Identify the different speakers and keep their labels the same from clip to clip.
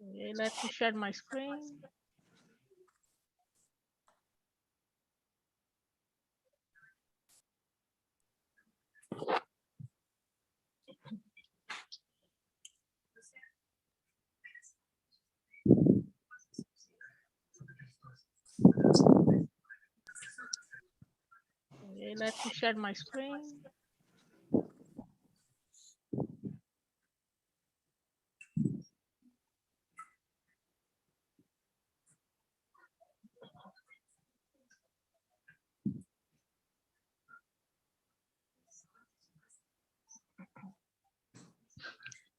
Speaker 1: Okay, let me share my screen. Okay, let me share my screen.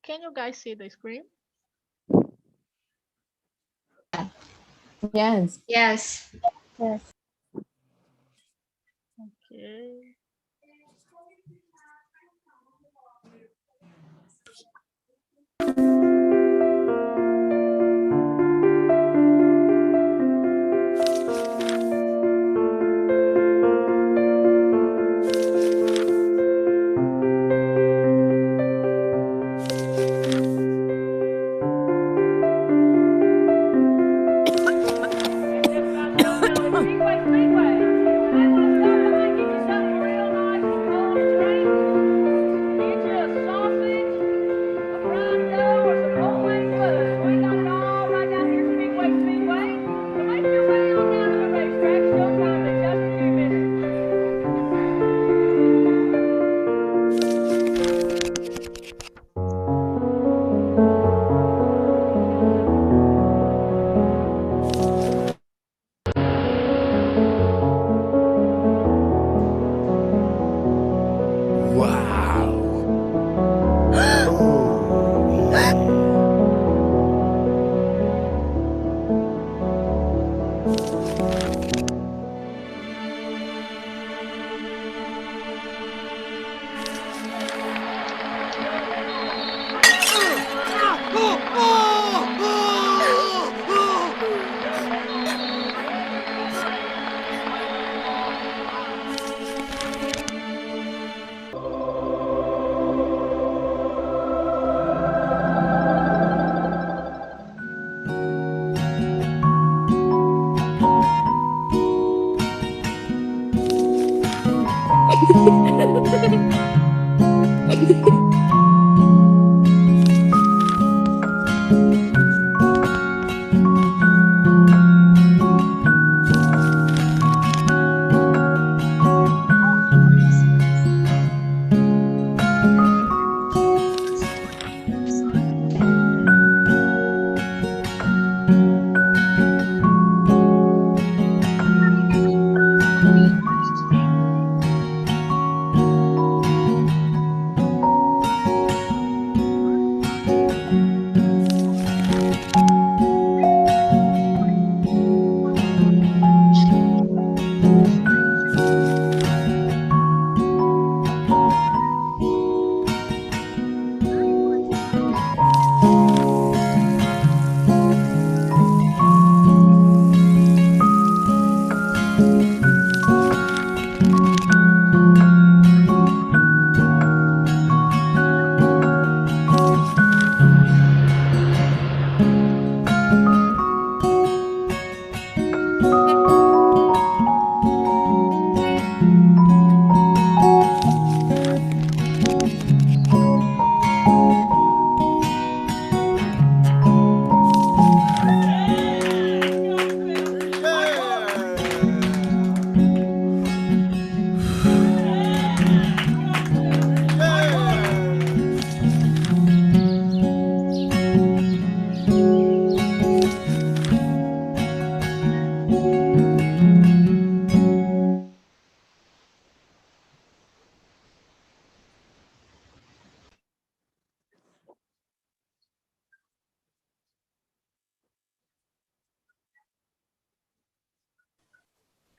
Speaker 1: Can you guys see the screen?
Speaker 2: Yes.
Speaker 3: Yes.
Speaker 2: Yes.
Speaker 1: Okay.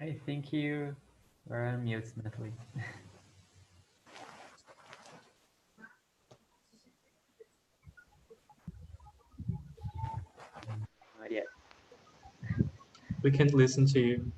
Speaker 4: I think you were on mute, Natalie. Not yet.
Speaker 5: We can't listen to you.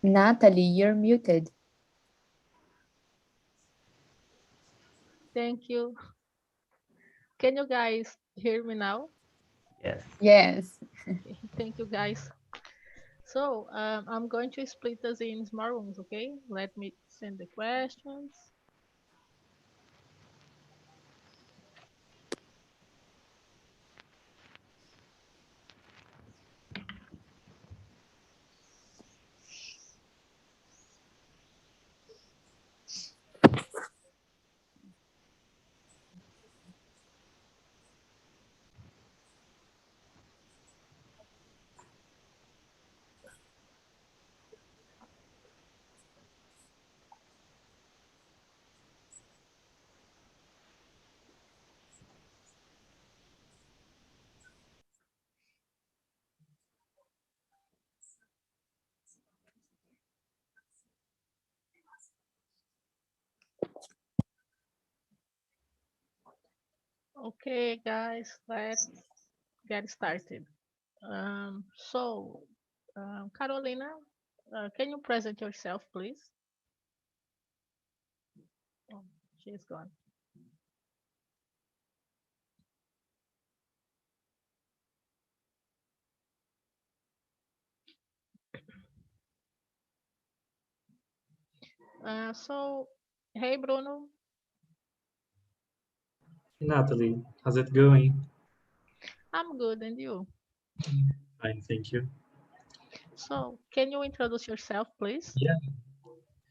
Speaker 2: Natalie, you're muted.
Speaker 1: Thank you. Can you guys hear me now?
Speaker 4: Yes.
Speaker 2: Yes.
Speaker 1: Okay, thank you guys. So I'm going to split us in small rooms, okay? Let me send the questions. Okay, guys, let's get started. Carolina, can you present yourself, please? Oh, she's gone. Hey, Bruno.
Speaker 5: Natalie, how's it going?
Speaker 1: I'm good, and you?
Speaker 5: Fine, thank you.
Speaker 1: So, can you introduce yourself, please?
Speaker 5: Yeah.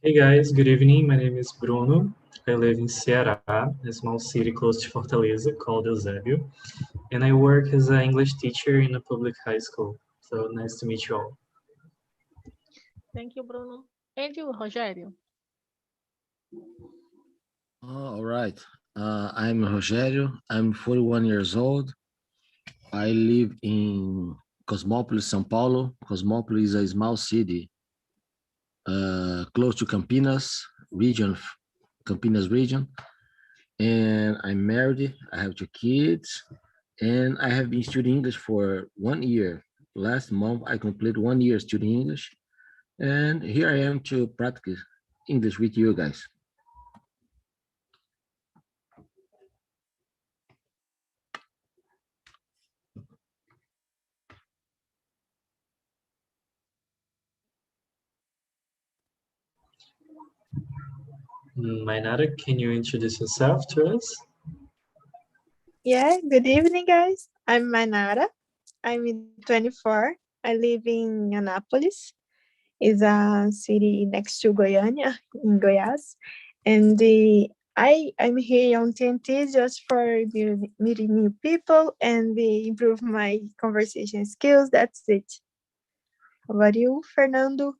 Speaker 5: Hey guys, good evening. My name is Bruno. I live in Ceará, a small city close to Fortaleza called Eusébio, and I work as an English teacher in a public high school. So nice to meet you all.
Speaker 1: Thank you, Bruno. And you, Rogério?
Speaker 3: All right. I'm Rogério. I'm 41 years old. I live in Cosmópolis, São Paulo. Cosmópolis is a small city close to Campinas region. And I'm married. I have 2 kids. And I have been studying English for 1 year. Last month, I completed 1 year studying English. And here I am to practice English with you guys.
Speaker 5: Mainara, can you introduce yourself to us?
Speaker 6: Yeah, good evening, guys. I'm Mainara. I'm 24. I live in Anápolis. It's a city next to Goiânia, in Goiás. And I'm here on TNT just for meeting new people and improve my conversation skills. That's it. How about you, Fernando?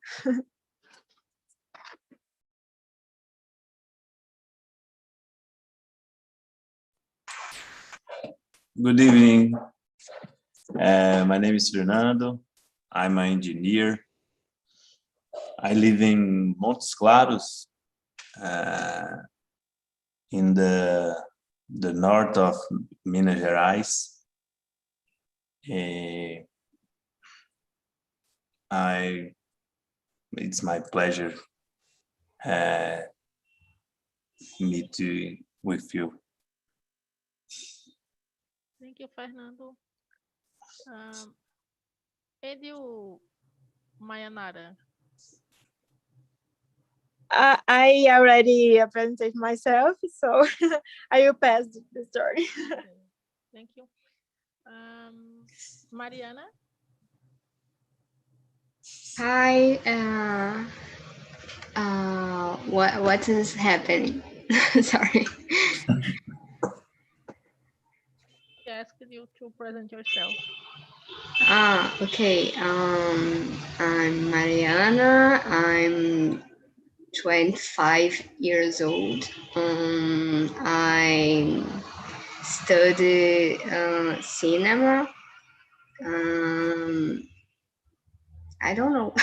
Speaker 7: Good evening. My name is Fernando. I'm an engineer. I live in Montes Claros, in the north of Minas Gerais. It's my pleasure meeting with you.
Speaker 1: Thank you, Fernando. And you, Mayanara?
Speaker 6: I already presented myself, so I will pass the story.
Speaker 1: Okay, thank you. Mariana?
Speaker 8: Hi, what is happening? Sorry.
Speaker 1: I asked you to present yourself.
Speaker 8: Okay. I'm Mariana. I'm 25 years old. I study cinema. I don't know.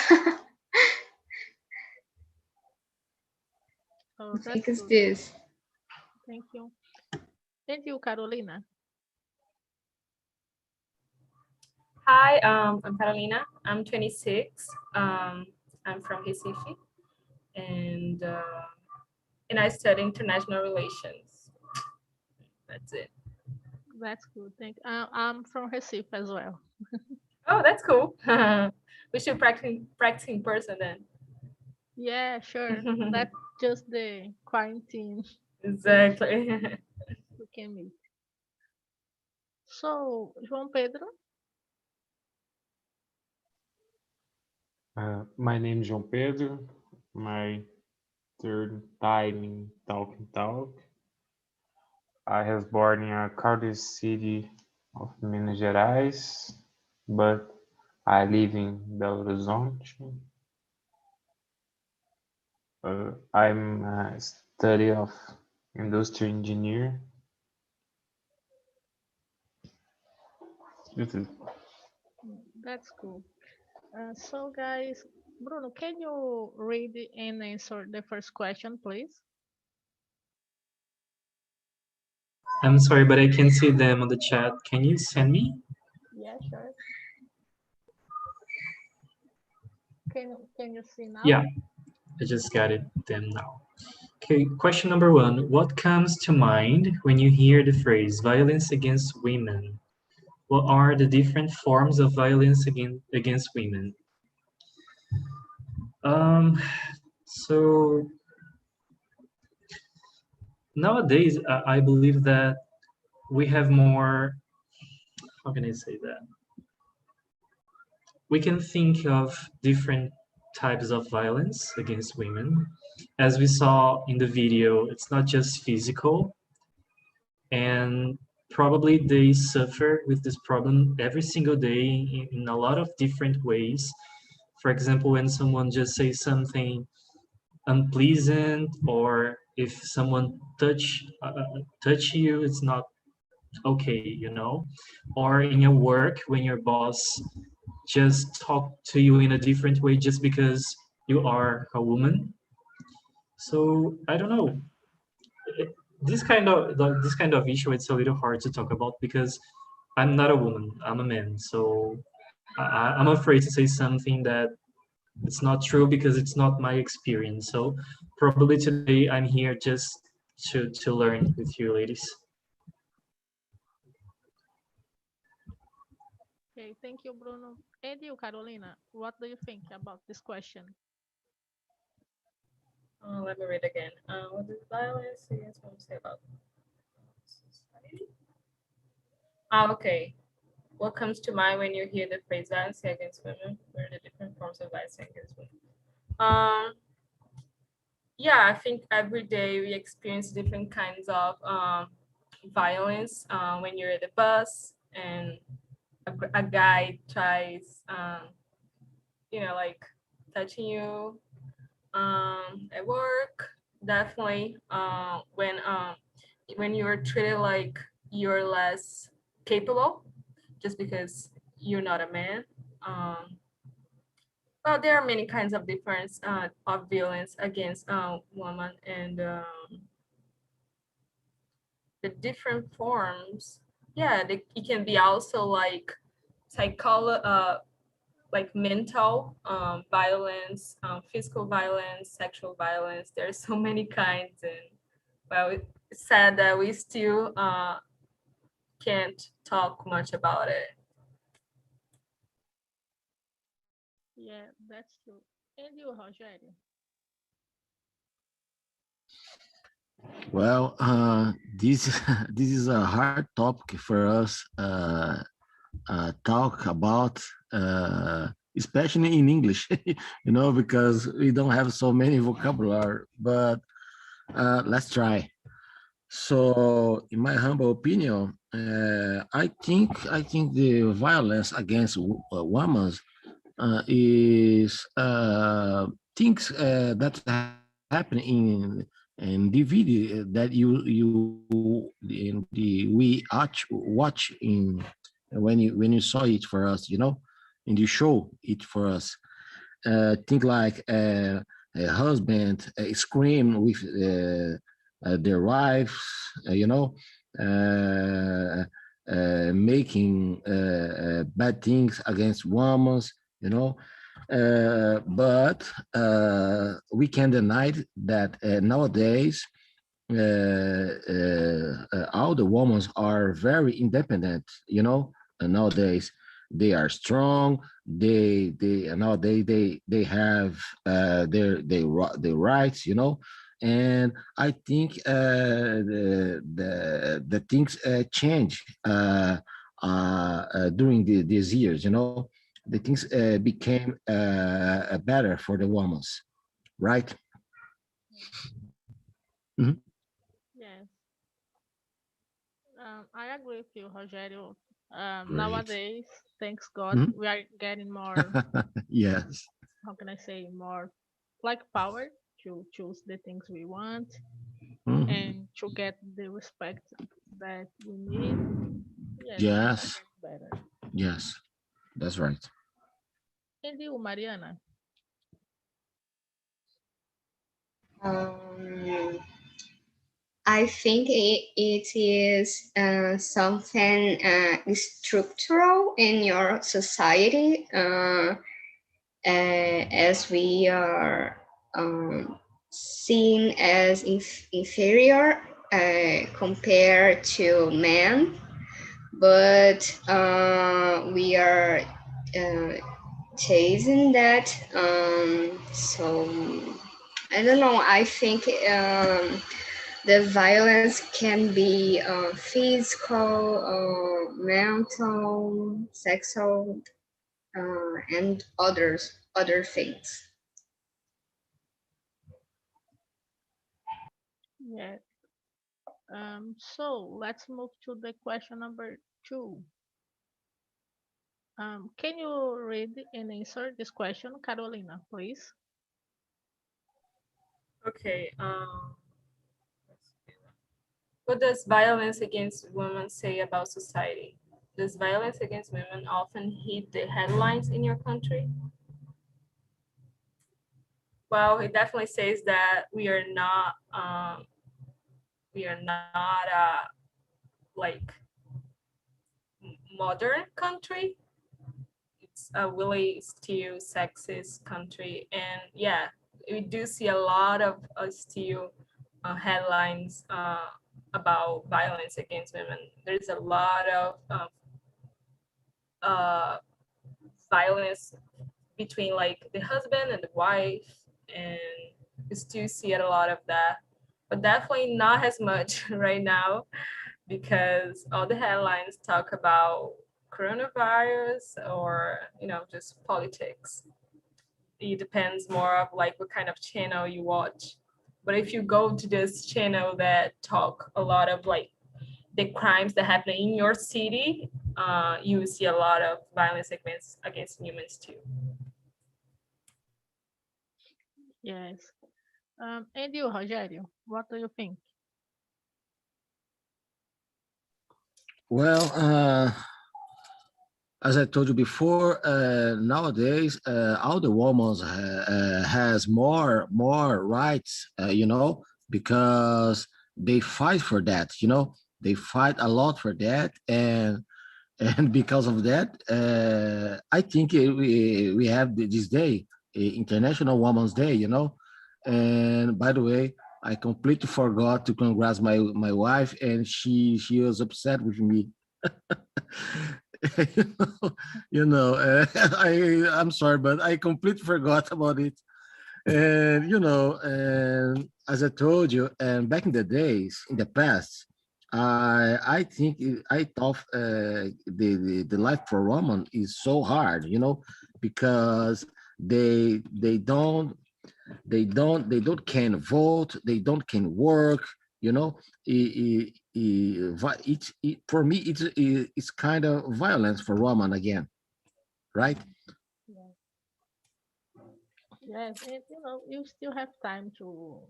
Speaker 1: Oh,
Speaker 8: I
Speaker 1: that's
Speaker 8: think it's
Speaker 1: good.
Speaker 8: this.
Speaker 1: Thank you. And you, Carolina?
Speaker 9: Hi, I'm Carolina. I'm 26. I'm from Recife, and I study international relations. That's it.
Speaker 1: That's good. Thank. I'm from Recife as well.
Speaker 9: Oh, that's cool. We should practice in person then.
Speaker 1: Yeah, sure. That's just the quarantine
Speaker 9: Exactly.
Speaker 1: we can meet. So, João Pedro,
Speaker 10: My name is João Pedro. My third time in Talk and Talk. I was born in a crowded city of Minas Gerais, but I live in Belo Horizonte. I'm a study of industrial engineer. This is
Speaker 1: that's cool. So, guys, Bruno, can you read and answer the first question, please?
Speaker 5: I'm sorry, but I can see them on the chat. Can you send me?
Speaker 1: Yeah, sure. Can you see now?
Speaker 5: Yeah, I just got it them now. Okay, question number 1. What comes to mind when you hear the phrase violence against women? What are the different forms of violence against women? So nowadays, I believe that we have more, how can I say that? We can think of different types of violence against women. As we saw in the video, it's not just physical, and probably they suffer with this problem every single day in a lot of different ways. For example, when someone just says something unpleasant, or if someone touch you, it's not okay, you know. Or in your work, when your boss just talk to you in a different way just because you are a woman. So I don't know. This kind of issue, it's a little hard to talk about because I'm not a woman, I'm a man. So I'm afraid to say something that it's not true because it's not my experience. So probably today I'm here just to learn with you ladies.
Speaker 1: Okay, thank you, Bruno. And you, Carolina, what do you think about this question?
Speaker 9: Let me read again. What does violence against women say about society? Okay. What comes to mind when you hear the phrase violence against women? What are the different forms of violence against women? Yeah, I think every day we experience different kinds of violence. When you're at the bus and a guy tries, like touching you at work. Definitely when you're treated like you're less capable just because you're not a man. Well, there are many kinds of difference of violence against women, and the different forms. Yeah, it can be also like like mental violence, physical violence, sexual violence. There's so many kinds, and well, it's sad that we still can't talk much about it.
Speaker 1: Yeah, that's true. And you, Rogério?
Speaker 3: Well, this this is a hard topic for us talk about, especially in English, because we don't have so many vocabulary. But let's try. So, in my humble opinion, I think the violence against women is things that happen in DVD that we watch in when you saw it for us, and you show it for us. Think like a husband scream with their wives, uh, making bad things against women, you know. But we can deny that nowadays all the women are very independent, you know, and nowadays they are strong. They nowadays they have their rights, you know. And I think the things change during these years, you know. The things became better for the women, right? Mhm.
Speaker 1: Yes. I agree with you, Rogério.
Speaker 3: Great.
Speaker 1: Nowadays, thanks God,
Speaker 3: Mhm.
Speaker 1: we are getting more,
Speaker 3: Yes.
Speaker 1: how can I say, more like power to choose the things we want
Speaker 3: Mhm.
Speaker 1: and to get the respect that we need. Yes, things are
Speaker 3: Yes.
Speaker 1: getting better.
Speaker 3: Yes. That's right.
Speaker 1: And you, Mariana?
Speaker 8: Um, I think it is something structural in your society, as we are seen as inferior compared to men, but we are uh, chasing that. So I don't know. I think the violence can be physical, mental, sexual, and other things.
Speaker 1: Yes. So let's move to the question number 2. Can you read and answer this question, Carolina, please?
Speaker 9: Okay. What does violence against women say about society? Does violence against women often hit the headlines in your country? Well, it definitely says that we are not a like modern country. It's a really still sexist country, and yeah, we do see a lot of still headlines about violence against women. There's a lot of uh, violence between like the husband and the wife, and we still see a lot of that, but definitely not as much right now because all the headlines talk about coronavirus or just politics. It depends more of like what kind of channel you watch. But if you go to this channel that talk a lot of like the crimes that happen in your city, you will see a lot of violence against humans too.
Speaker 1: Yes. And you, Rogério, what do you think?
Speaker 3: Well, as I told you before, nowadays all the women has more rights, you know, because they fight for that. You know, they fight a lot for that, and and because of that, I think we have this day, International Women's Day. You know, and by the way, I completely forgot to congratulate my wife, and she was upset with me. I'm sorry, but I completely forgot about it. And and as I told you, and back in the days, in the past, I think I thought the life for women is so hard, because they don't can vote, they don't can work, you know. For me it's kind of violence for woman again, right?
Speaker 1: Yes. Yes, and you still have time to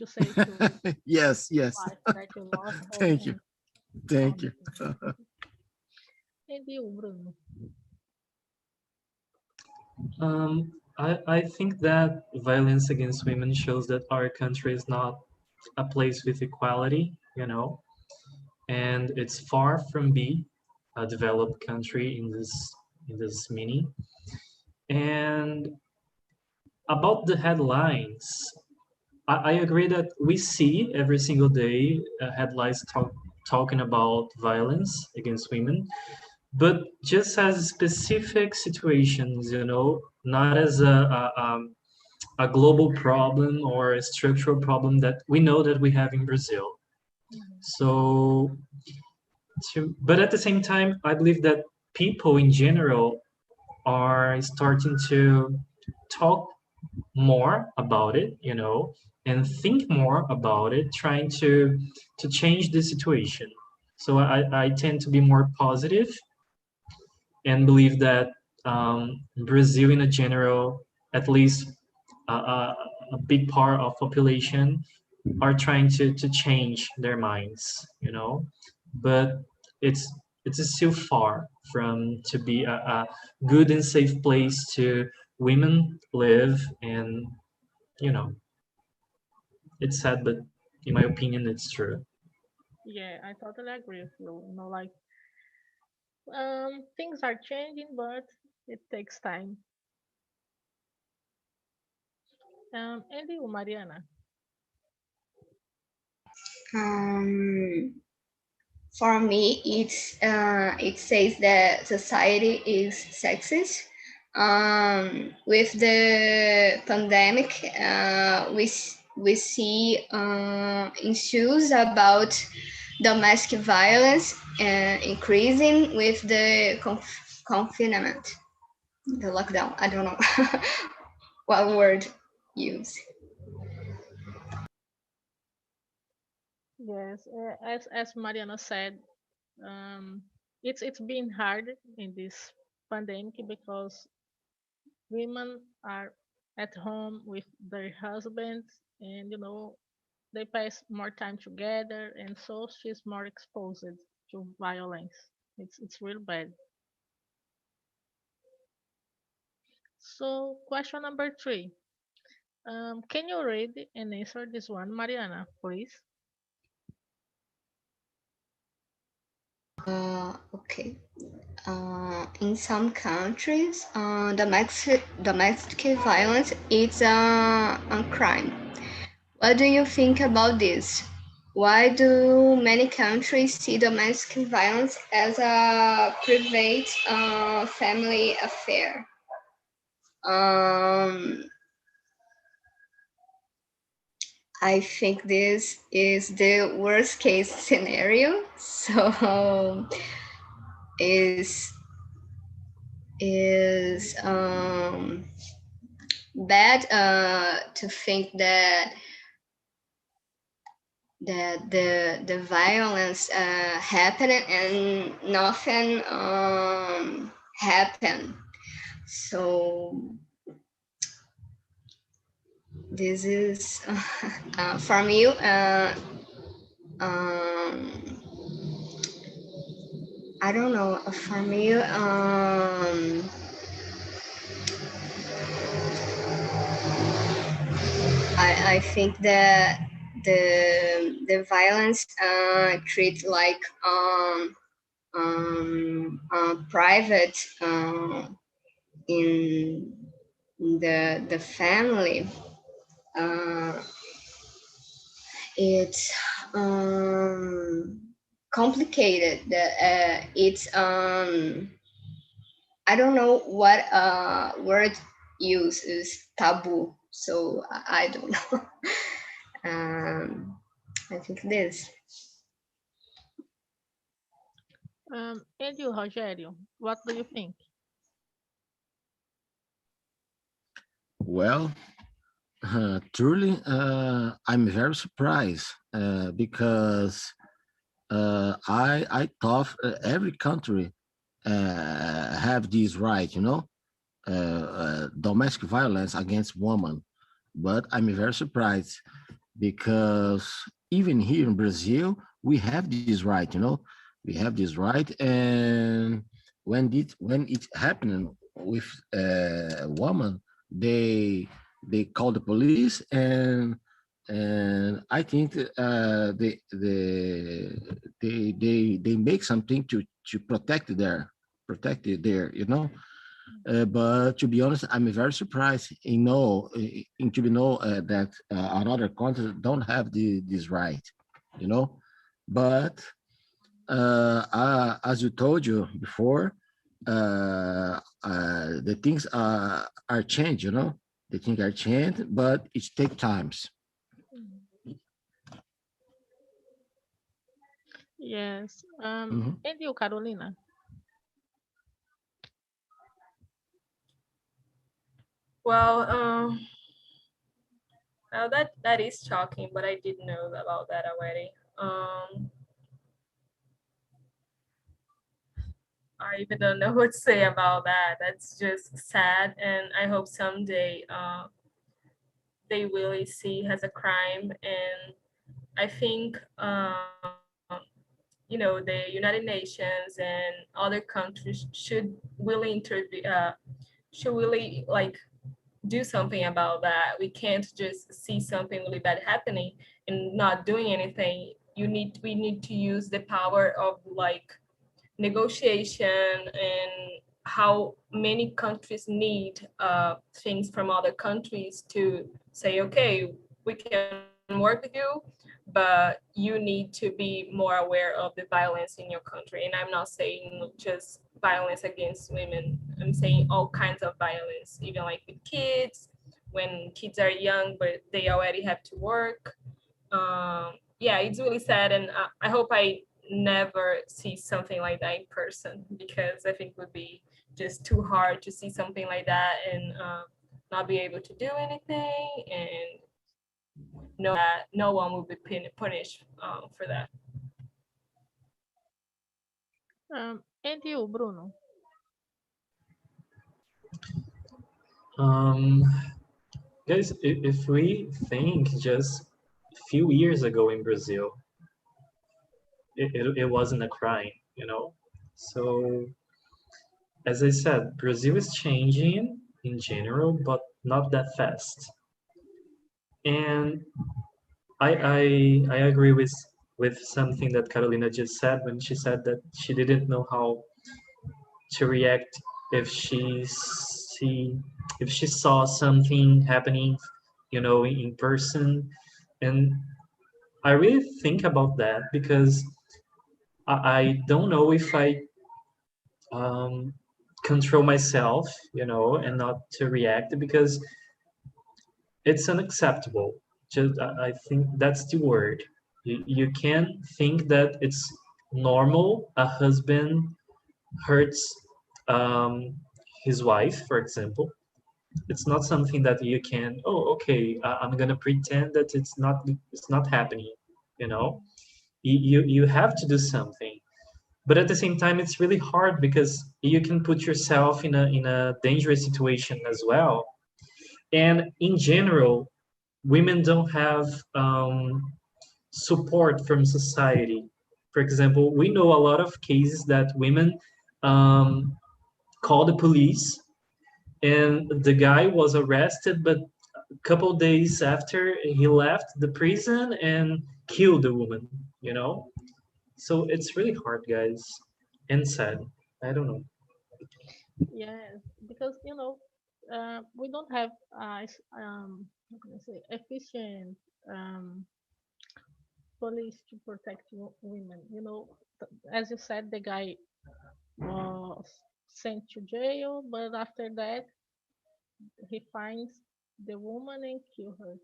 Speaker 1: say to
Speaker 3: Yes, yes.
Speaker 1: wife that you love her
Speaker 3: Thank you.
Speaker 1: and all
Speaker 3: Thank
Speaker 1: the
Speaker 3: you.
Speaker 1: things. And you, Bruno?
Speaker 5: I think that violence against women shows that our country is not a place with equality, and it's far from being a developed country in this mini. And about the headlines, I agree that we see every single day headlines talking about violence against women, but just as specific situations, you know, not as a global problem or a structural problem that we know that we have in Brazil. So, but at the same time, I believe that people in general are starting to talk more about it, you know, and think more about it, trying to change the situation. So I tend to be more positive and believe that Brazil in a general, at least a big part of population are trying to change their minds, you know, but it's still far from to be a good and safe place to women live. And you know, it's sad, but in my opinion it's true.
Speaker 1: Yeah, I totally agree with you. You know, like things are changing, but it takes time. And you, Mariana?
Speaker 8: For me, it says that society is sexist. With the pandemic, we see issues about domestic violence increasing with the confinement, the lockdown. I don't know what word use.
Speaker 1: Yes, as Mariana said, um, it's been hard in this pandemic because women are at home with their husbands, and you know they pass more time together, and so she's more exposed to violence. It's real bad. So question number 3. Can you read and answer this one, Mariana, please?
Speaker 8: Okay. In some countries, domestic violence is a crime. What do you think about this? Why do many countries see domestic violence as a private family affair? I think this is the worst case scenario. So is bad to think that the violence happened and nothing happened. So this is from you. I don't know. From you. I think that the violence treat like private in the family. It's complicated. It's I don't know what word use is taboo. So I don't know. I think this.
Speaker 1: And you, Rogério, what do you think?
Speaker 3: Well, truly, I'm very surprised because I thought every country have this right, you know, domestic violence against women. But I'm very surprised because even here in Brazil, we have this right, you know, we have this right, and when it happened with a woman, they they call the police, and I think they make something to protect their, you know. But to be honest, I'm very surprised to know that another countries don't have this right, you know. But as you told you before, the things are changed, you know. The things are changed, but it takes times.
Speaker 1: Yes.
Speaker 3: Mhm.
Speaker 1: And you, Carolina?
Speaker 9: Well, well, that is shocking, but I did know about that already. I even don't know what to say about that. That's just sad, and I hope someday they really see as a crime. And I think you know, the United Nations and other countries should really intervene. Should really like do something about that. We can't just see something really bad happening and not doing anything. We need to use the power of like negotiation and how many countries need things from other countries to say, okay, we can work with you, but you need to be more aware of the violence in your country. And I'm not saying just violence against women. I'm saying all kinds of violence, even like with kids, when kids are young, but they already have to work. Yeah, it's really sad. And I hope I never see something like that in person, because I think it would be just too hard to see something like that and not be able to do anything, and know that no one will be punished for that.
Speaker 1: And you, Bruno?
Speaker 5: Guys, if we think just a few years ago in Brazil, it wasn't a crime, you know? So, as I said, Brazil is changing in general, but not that fast. And I agree with something that Carolina just said when she said that she didn't know how to react if if she saw something happening, you know, in person. And I really think about that because I don't know if I control myself, you know, and not to react because it's unacceptable. Just I think that's the word. You can't think that it's normal a husband hurts um, his wife, for example. It's not something that you can. Oh, okay. I'm gonna pretend that it's not happening. You know, you have to do something. But at the same time, it's really hard because you can put yourself in a dangerous situation as well. And in general, women don't have support from society. For example, we know a lot of cases that women um, call the police and the guy was arrested, but a couple days after he left the prison and killed the woman, you know? So it's really hard, guys, and sad. I don't know.
Speaker 1: Yes, because we don't have how can I say, efficient police to protect women. As you said, the guy was sent to jail, but after that he finds the woman and kill her.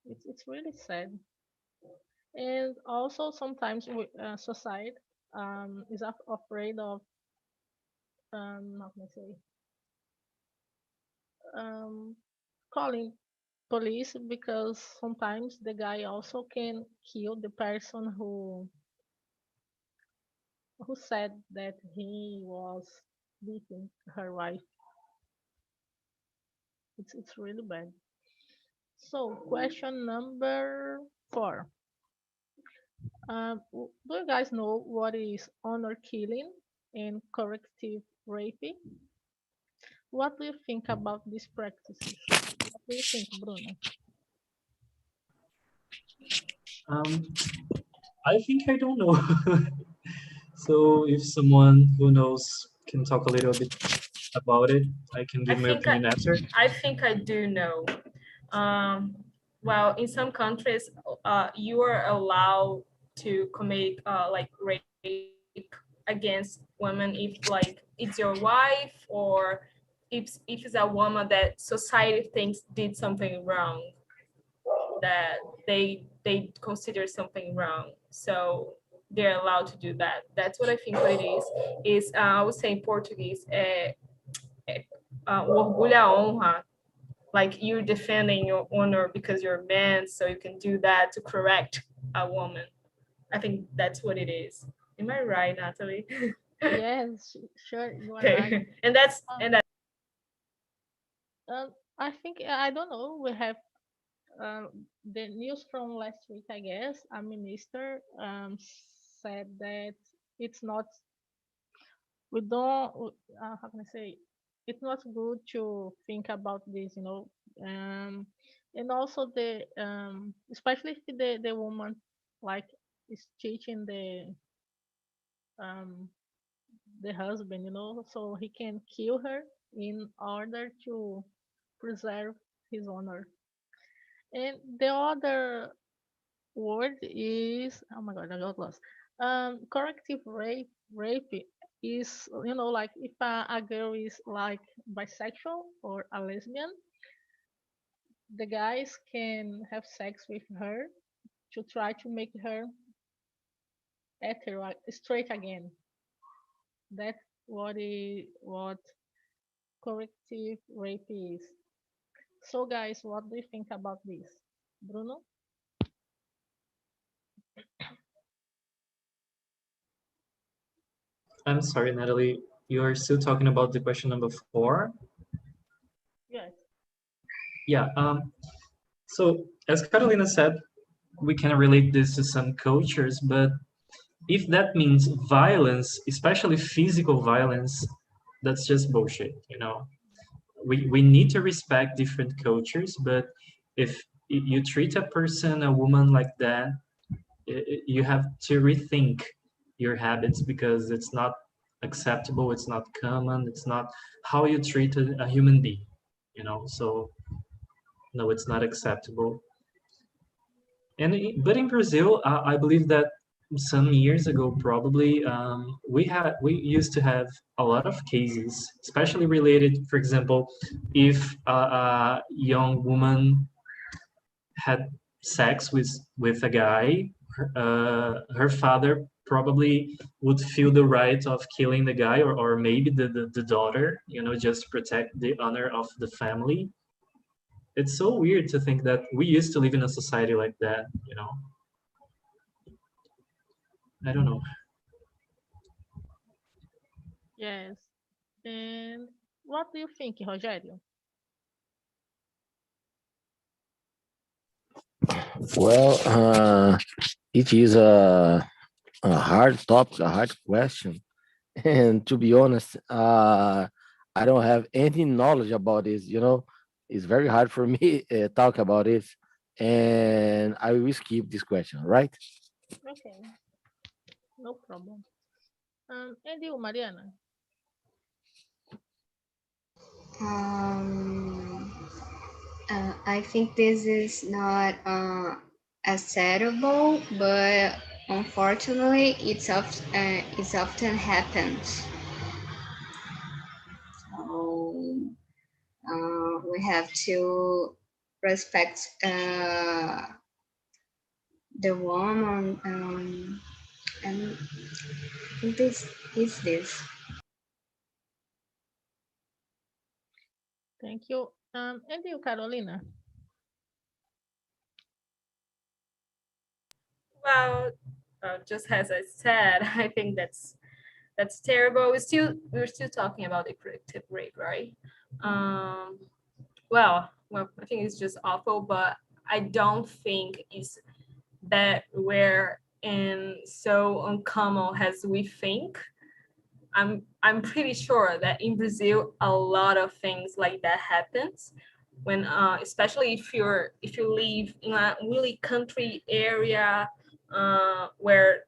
Speaker 1: It's really sad. And also sometimes society is afraid of how can I say, um, calling police, because sometimes the guy also can kill the person who said that he was beating her wife. It's really bad. So question number 4. Do you guys know what is honor killing and corrective raping? What do you think about these practices? What do you think, Bruno?
Speaker 5: I think I don't know. So if someone who knows can talk a little bit about it, I can give my opinion after.
Speaker 9: I think I do know. Well, in some countries, you are allowed to commit like rape against women if like it's your wife, or if it's a woman that society thinks did something wrong, that they consider something wrong. So they're allowed to do that. That's what I think what it is. Is I would say in Portuguese, o orgulho à honra, like you're defending your honor because you're a man, so you can do that to correct a woman. I think that's what it is. Am I right, Natalie?
Speaker 1: Yes, sure, you are
Speaker 9: Okay.
Speaker 1: right.
Speaker 9: And that's
Speaker 1: I think I don't know. We have the news from last week. I guess a minister said that it's not. We don't. How can I say? It's not good to think about this. And also especially if the woman like is cheating um the husband, so he can kill her in order to preserve his honor. And the other word is, oh my god, I got lost. Corrective rape is, like if a girl is like bisexual or a lesbian, the guys can have sex with her to try to make her hetero, straight again. That's what corrective rape is. So, guys, what do you think about this, Bruno?
Speaker 5: I'm sorry, Natalie, you are still talking about the question number 4?
Speaker 1: Yes.
Speaker 5: Yeah, so as Carolina said, we can relate this to some cultures, but if that means violence, especially physical violence, that's just bullshit, We need to respect different cultures, but if you treat a person, a woman like that, you have to rethink your habits because it's not acceptable, it's not common, it's not how you treat a human being, so no, it's not acceptable. But in Brazil, I believe that some years ago, probably, we used to have a lot of cases, especially related, for example, if a young woman had sex with a guy, her father probably would feel the right of killing the guy, or maybe the daughter, just to protect the honor of the family. It's so weird to think that we used to live in a society like that, I don't know.
Speaker 1: Yes. And what do you think, Rogério?
Speaker 3: Well, it is a hard topic, a hard question. And to be honest, I don't have any knowledge about this. It's very hard for me talk about it, and I will skip this question. Right?
Speaker 1: Okay, no problem. And you, Mariana?
Speaker 8: I think this is not acceptable, but unfortunately, it often happens. So we have to respect the woman, and this is this.
Speaker 1: Thank you. And you, Carolina?
Speaker 9: well, just as I said, I think that's terrible. We're still talking about the corrective rape, right? Well, I think it's just awful, but I don't think it's that rare and so uncommon as we think. I'm pretty sure that in Brazil a lot of things like that happens when especially if you live in a really country area where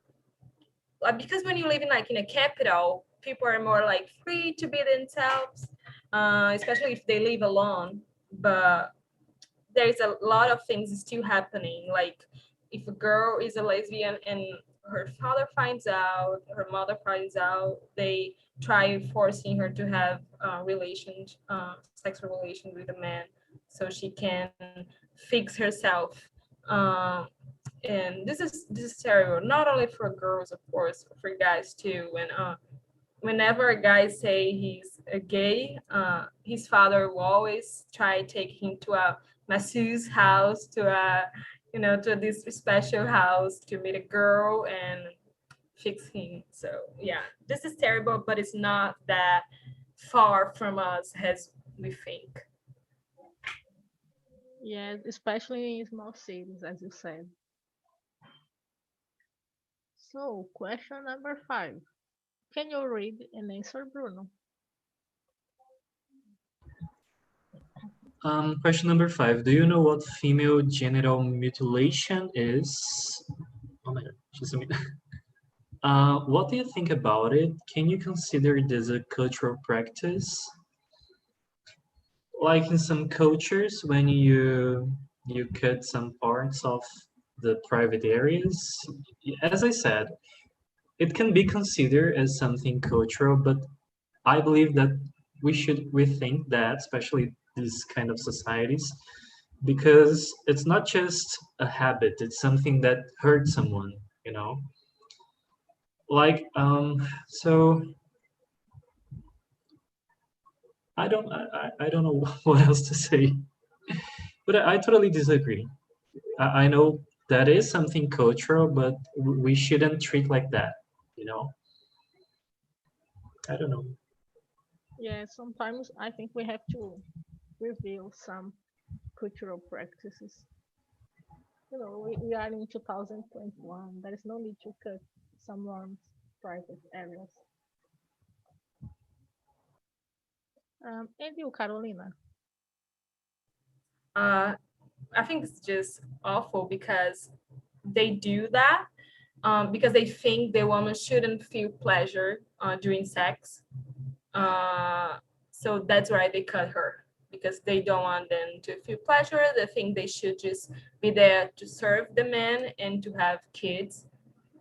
Speaker 9: because when you live in like in a capital, people are more like free to be themselves. especially if they live alone. But there's a lot of things still happening. Like if a girl is a lesbian and her father finds out, her mother finds out, they try forcing her to have sexual relations with a man so she can fix herself. And this is terrible, not only for girls, of course, for guys too. Whenever a guy say he's a gay, his father will always try to take him to a masseuse house, to this special house to meet a girl and fix him. So yeah, this is terrible, but it's not that far from us as we think.
Speaker 1: Yeah, especially in small cities, as you said. So, question number 5. Can you read and answer, Bruno?
Speaker 5: Question number 5. Do you know what female genital mutilation is? Oh my God, just a minute. What do you think about it? Can you consider this a cultural practice? Like in some cultures, when you cut some parts of the private areas, as I said, it can be considered as something cultural, but I believe that we should rethink that, especially these kind of societies, because it's not just a habit, it's something that hurts someone, you know? Like, so I don't know what else to say, but I totally disagree. I know that is something cultural, but we shouldn't treat like that, you know? I don't know.
Speaker 1: Yeah, sometimes I think we have to reveal some cultural practices. We are in 2021. There is no need to cut someone's private areas. And you, Carolina?
Speaker 9: I think it's just awful because they do that because they think the woman shouldn't feel pleasure during sex. So that's why they cut her, because they don't want them to feel pleasure. They think they should just be there to serve the man and to have kids.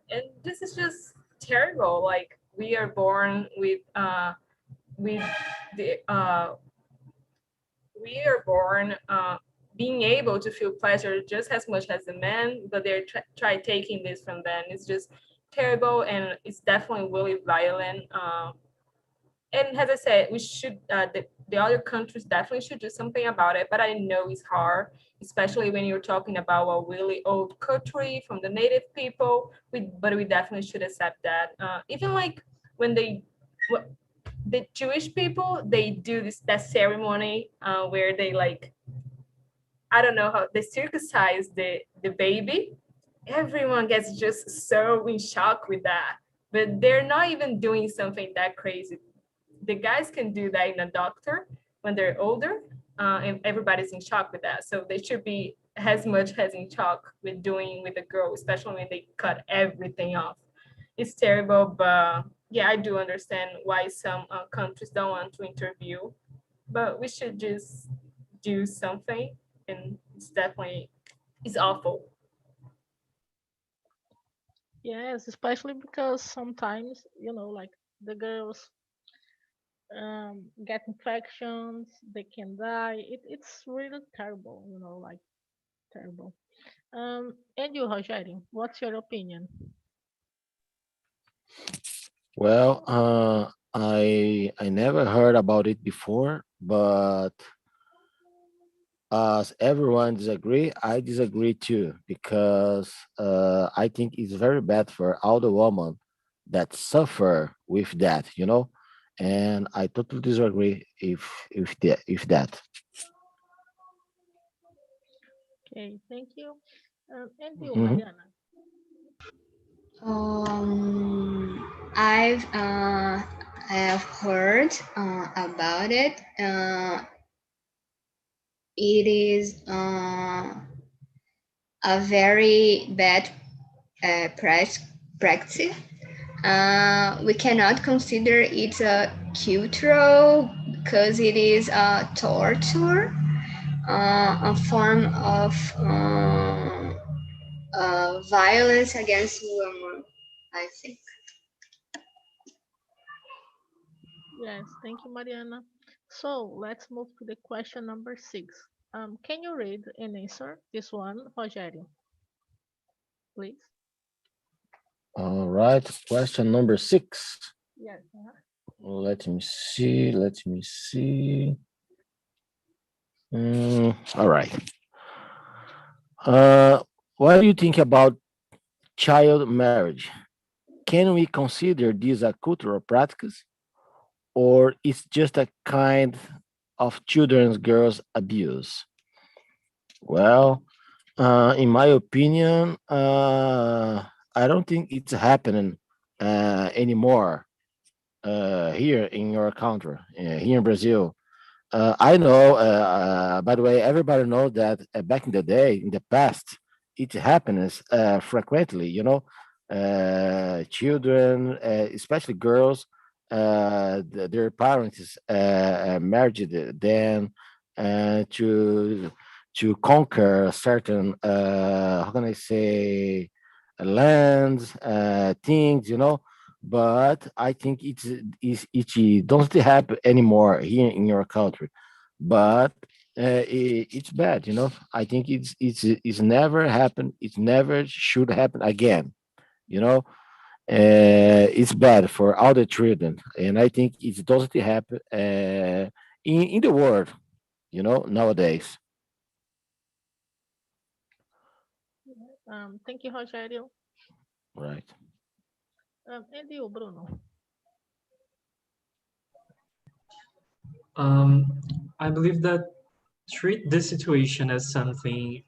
Speaker 9: And this is just terrible. Like we are born with the we are born being able to feel pleasure just as much as the men, but they're try taking this from them. It's just terrible, and it's definitely really violent. And as I said, we should the other countries definitely should do something about it. But I know it's hard, especially when you're talking about a really old country from the native people. But we definitely should accept that. Even like when the Jewish people, they do that ceremony where they like, I don't know how they circumcise the baby. Everyone gets just so in shock with that, but they're not even doing something that crazy. The guys can do that in a doctor when they're older, and everybody's in shock with that. So they should be as much as in shock with doing with a girl, especially when they cut everything off. It's terrible, but yeah, I do understand why some countries don't want to interview, but we should just do something, and it's awful.
Speaker 1: Yes, especially because sometimes, like the girls get infections, they can die. It's really terrible, like terrible. And you, Rogério, what's your opinion?
Speaker 3: Well, I never heard about it before, but as everyone disagree, I disagree too, because I think it's very bad for all the women that suffer with that, and I totally disagree if that.
Speaker 1: Okay, thank you. And you,
Speaker 3: Mhm.
Speaker 1: Mariana?
Speaker 8: I have heard about it. It is a very bad practice. We cannot consider it a cultural because it is a torture, a form of violence against women, I think.
Speaker 1: Yes, thank you, Mariana. So let's move to the question number 6. Can you read and answer this one, Rogério? Please.
Speaker 3: All right, question number 6.
Speaker 1: Yes.
Speaker 3: Let me see. All right. What do you think about child marriage? Can we consider this a cultural practice, or it's just a kind of children's girls abuse? Well, in my opinion, I don't think it's happening anymore here in your country, here in Brazil. I know, by the way, everybody knows that back in the day, in the past, it happens frequently, children, especially girls, their parents married them to conquer certain, how can I say, lands, things, but I think it doesn't happen anymore here in your country. But it's bad, I think it's never happened. It never should happen again. You know, it's bad for all the children, and I think it doesn't happen in the world. Nowadays.
Speaker 1: Thank you, Rogério.
Speaker 3: Right.
Speaker 1: And you, Bruno?
Speaker 5: I believe that treat this situation as something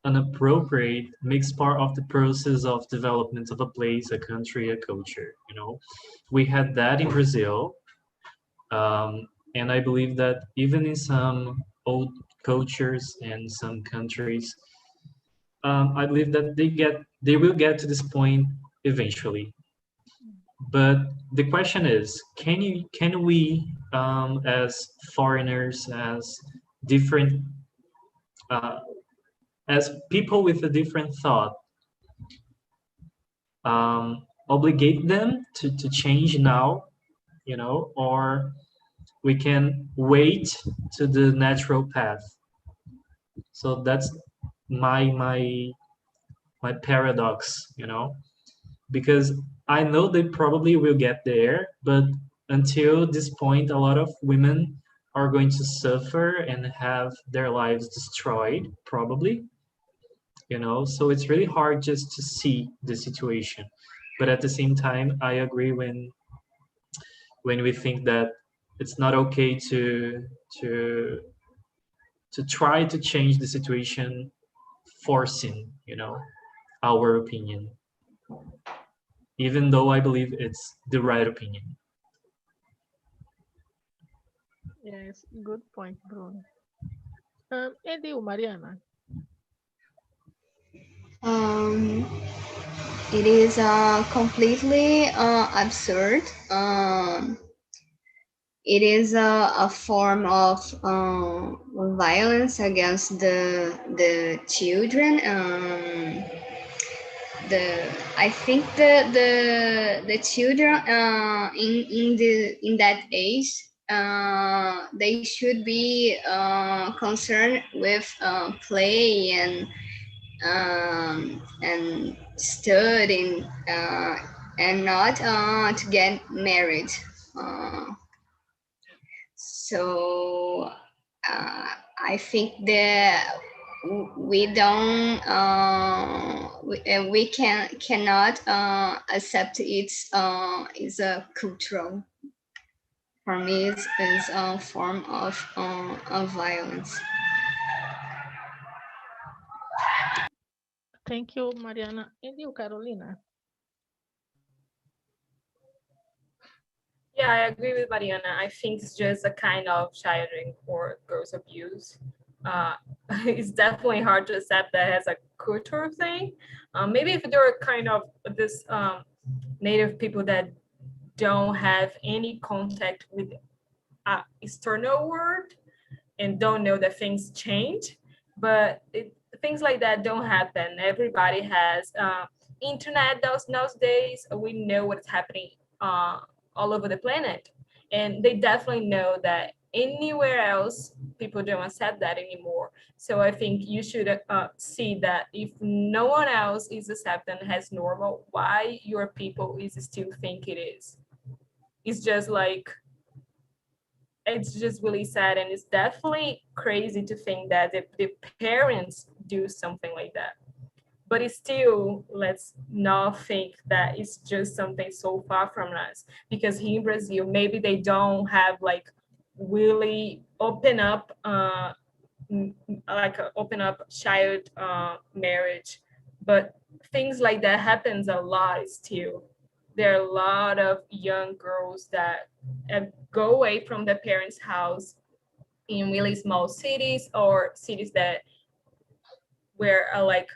Speaker 5: inappropriate makes part of the process of development of a place, a country, a culture. We had that in Brazil, and I believe that even in some old cultures and some countries, I believe that they will get to this point eventually. But the question is, can we, as foreigners, as different, as people with a different thought, obligate them to change now, or we can wait to the natural path. So that's my paradox, because I know they probably will get there, but until this point, a lot of women are going to suffer and have their lives destroyed, probably. So it's really hard just to see the situation. But at the same time, I agree when we think that it's not okay to try to change the situation, forcing, our opinion, even though I believe it's the right opinion.
Speaker 1: Yes, good point, Bruno. And you, Mariana?
Speaker 8: It is completely absurd. It is a form of violence against the children. I think the children in that age, they should be concerned with play and studying, and not to get married. So I think that we don't we cannot accept it is a cultural. For me, it's a form of violence.
Speaker 1: Thank you, Mariana. And you, Carolina?
Speaker 9: Yeah, I agree with Mariana. I think it's just a kind of child or girls abuse. It's definitely hard to accept that as a cultural thing. Maybe if there are kind of this native people that don't have any contact with external world and don't know that things change. But things like that don't happen. Everybody has internet nowadays. We know what's happening all over the planet. And they definitely know that anywhere else, people don't accept that anymore. So I think you should see that if no one else is accepting as normal, why your people is still think it is. It's just like, it's just really sad, and it's definitely crazy to think that the parents do something like that. But it's still, let's not think that it's just something so far from us, because here in Brazil, maybe they don't have like really open up open up child marriage, but things like that happens a lot still. There are a lot of young girls that go away from their parents' house in really small cities, or cities that where like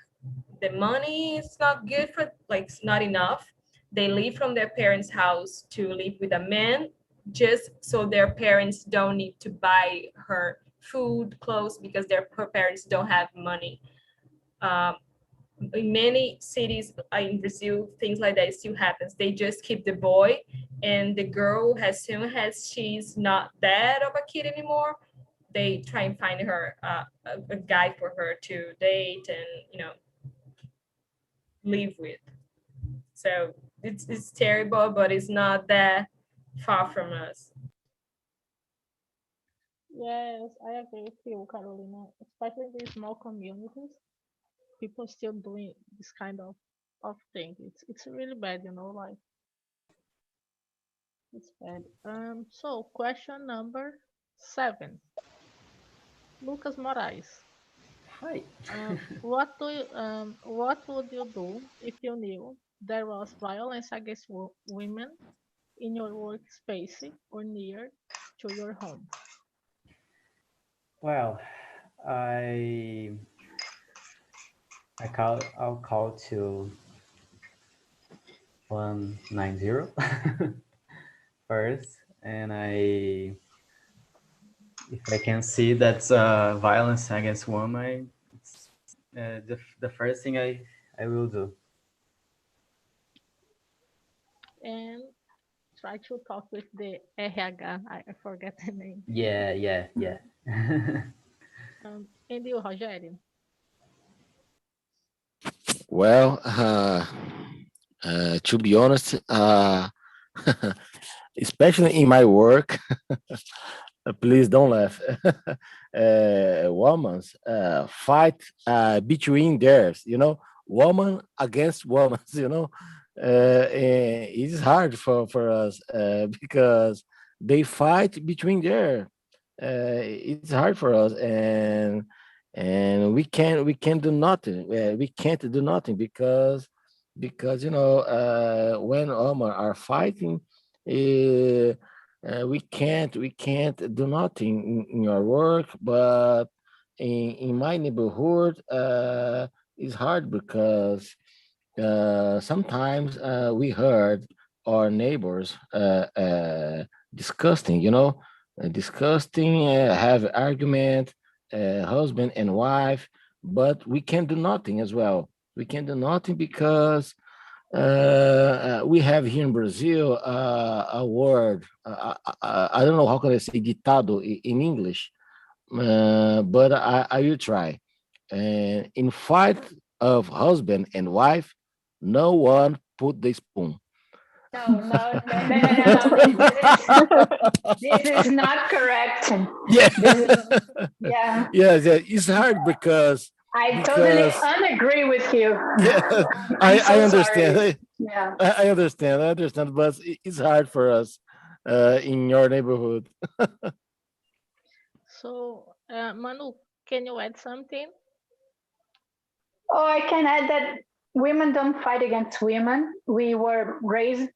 Speaker 9: the money is not good for, like it's not enough. They leave from their parents' house to live with a man, just so their parents don't need to buy her food, clothes, because her parents don't have money. In many cities in Brazil, things like that still happens. They just keep the boy, and the girl, as soon as she's not that of a kid anymore, they try and find her a guy for her to date and, you know, live with. So it's terrible, but it's not that far from us.
Speaker 1: Yes, I agree with you, Carolina. Especially in these small communities, people still doing this kind of thing. It's really bad, you know, like it's bad. So question number 7. Lucas Moraes.
Speaker 4: Hi.
Speaker 1: What would you do if you knew there was violence against women in your workspace or near to your home?
Speaker 4: Well, I'll call to 190 first, and if I can see that's violence against women, it's the first thing I will do.
Speaker 1: And try to talk with the RH. I forget the name.
Speaker 4: Yeah.
Speaker 1: And you, Rogério?
Speaker 3: Well, to be honest, especially in my work, please don't laugh. Women fight between theirs, you know, woman against woman, you know. And it's hard for us because they fight between their. It's hard for us, and we can't do nothing. We can't do nothing because you know when women are fighting. Uh, we can't do nothing in your work, but in my neighborhood, it's hard because sometimes we heard our neighbors discussing, you know, discussing, have argument, husband and wife, but we can do nothing as well. We can do nothing because we have here in Brazil a word. I don't know how can I say ditado in English, but I will try. In fight of husband and wife, no one put the spoon.
Speaker 11: No. This is not correct.
Speaker 3: Yeah.
Speaker 11: Yeah.
Speaker 3: Yes, yeah, it's hard because
Speaker 11: I totally
Speaker 3: because
Speaker 11: unagree with you.
Speaker 3: yeah,
Speaker 11: I'm
Speaker 3: I
Speaker 11: so
Speaker 3: understand.
Speaker 11: sorry. Yeah.
Speaker 3: I understand. I understand, but it's hard for us in your neighborhood.
Speaker 1: So, Manu, can you add something?
Speaker 11: Oh, I can add that women don't fight against women. We were raised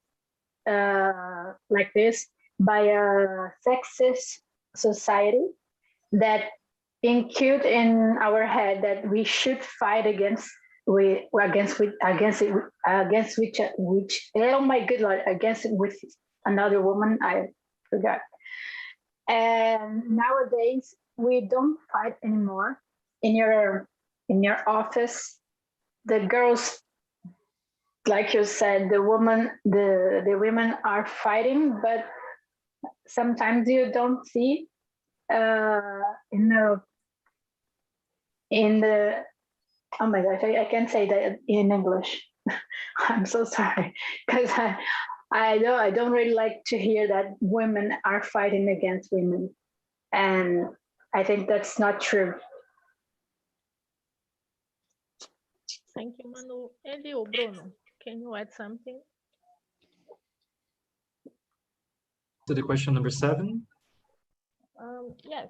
Speaker 11: like this by a sexist society that inculcated in our head that we should fight against which oh my good lord, against with another woman. I forgot. And nowadays we don't fight anymore. In your office, the girls, like you said, the women are fighting, but sometimes you don't see in the oh my gosh, I can't say that in English. I'm so sorry, because I don't really like to hear that women are fighting against women, and I think that's not true.
Speaker 1: Thank you, Manu. And you, Bruno, can you add something?
Speaker 5: To the question number 7.
Speaker 1: Yes.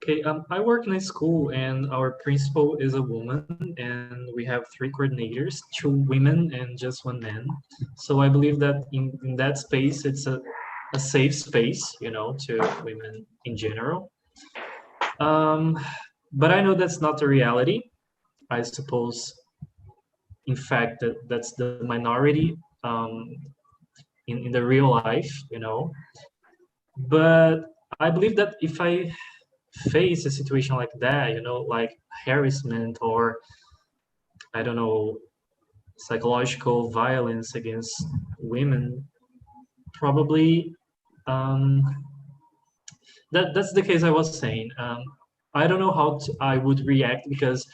Speaker 5: Okay, I work in a school and our principal is a woman and we have 3 coordinators, 2 women and just 1 man. So I believe that in that space, it's a safe space, you know, to women in general. But I know that's not the reality. I suppose, in fact, that's the minority in the real life, you know. But I believe that if I face a situation like that, you know, like harassment or I don't know, psychological violence against women, probably that's the case I was saying. I don't know how I would react because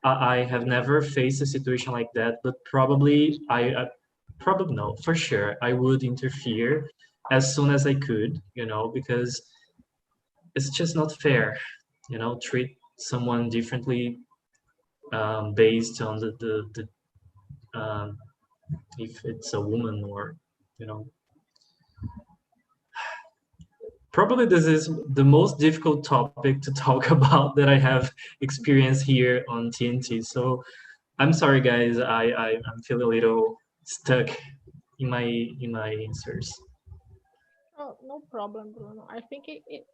Speaker 5: I have never faced a situation like that, but probably probably no, for sure, I would interfere as soon as I could, you know, because it's just not fair, you know, treat someone differently based on the if it's a woman or, you know. Probably this is the most difficult topic to talk about that I have experienced here on TNT. So I'm sorry, guys. I'm feeling a little stuck in my answers.
Speaker 1: Oh, no problem, Bruno. I think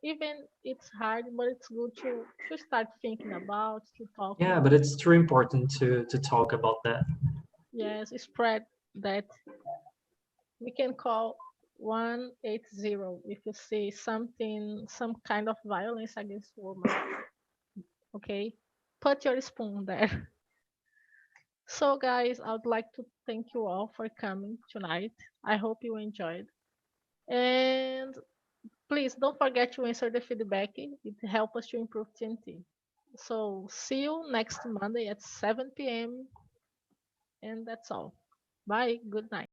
Speaker 1: even it's hard, but it's good to start thinking about, to talk
Speaker 5: Yeah,
Speaker 1: about.
Speaker 5: but it's too important to talk about that.
Speaker 1: Yes, spread that. We can call 180 if you see something, some kind of violence against women. Okay, put your spoon there. So, guys, I would like to thank you all for coming tonight. I hope you enjoyed. And please don't forget to answer the feedback. It helps us to improve TNT. So see you next Monday at 7 p.m. And that's all. Bye. Good night.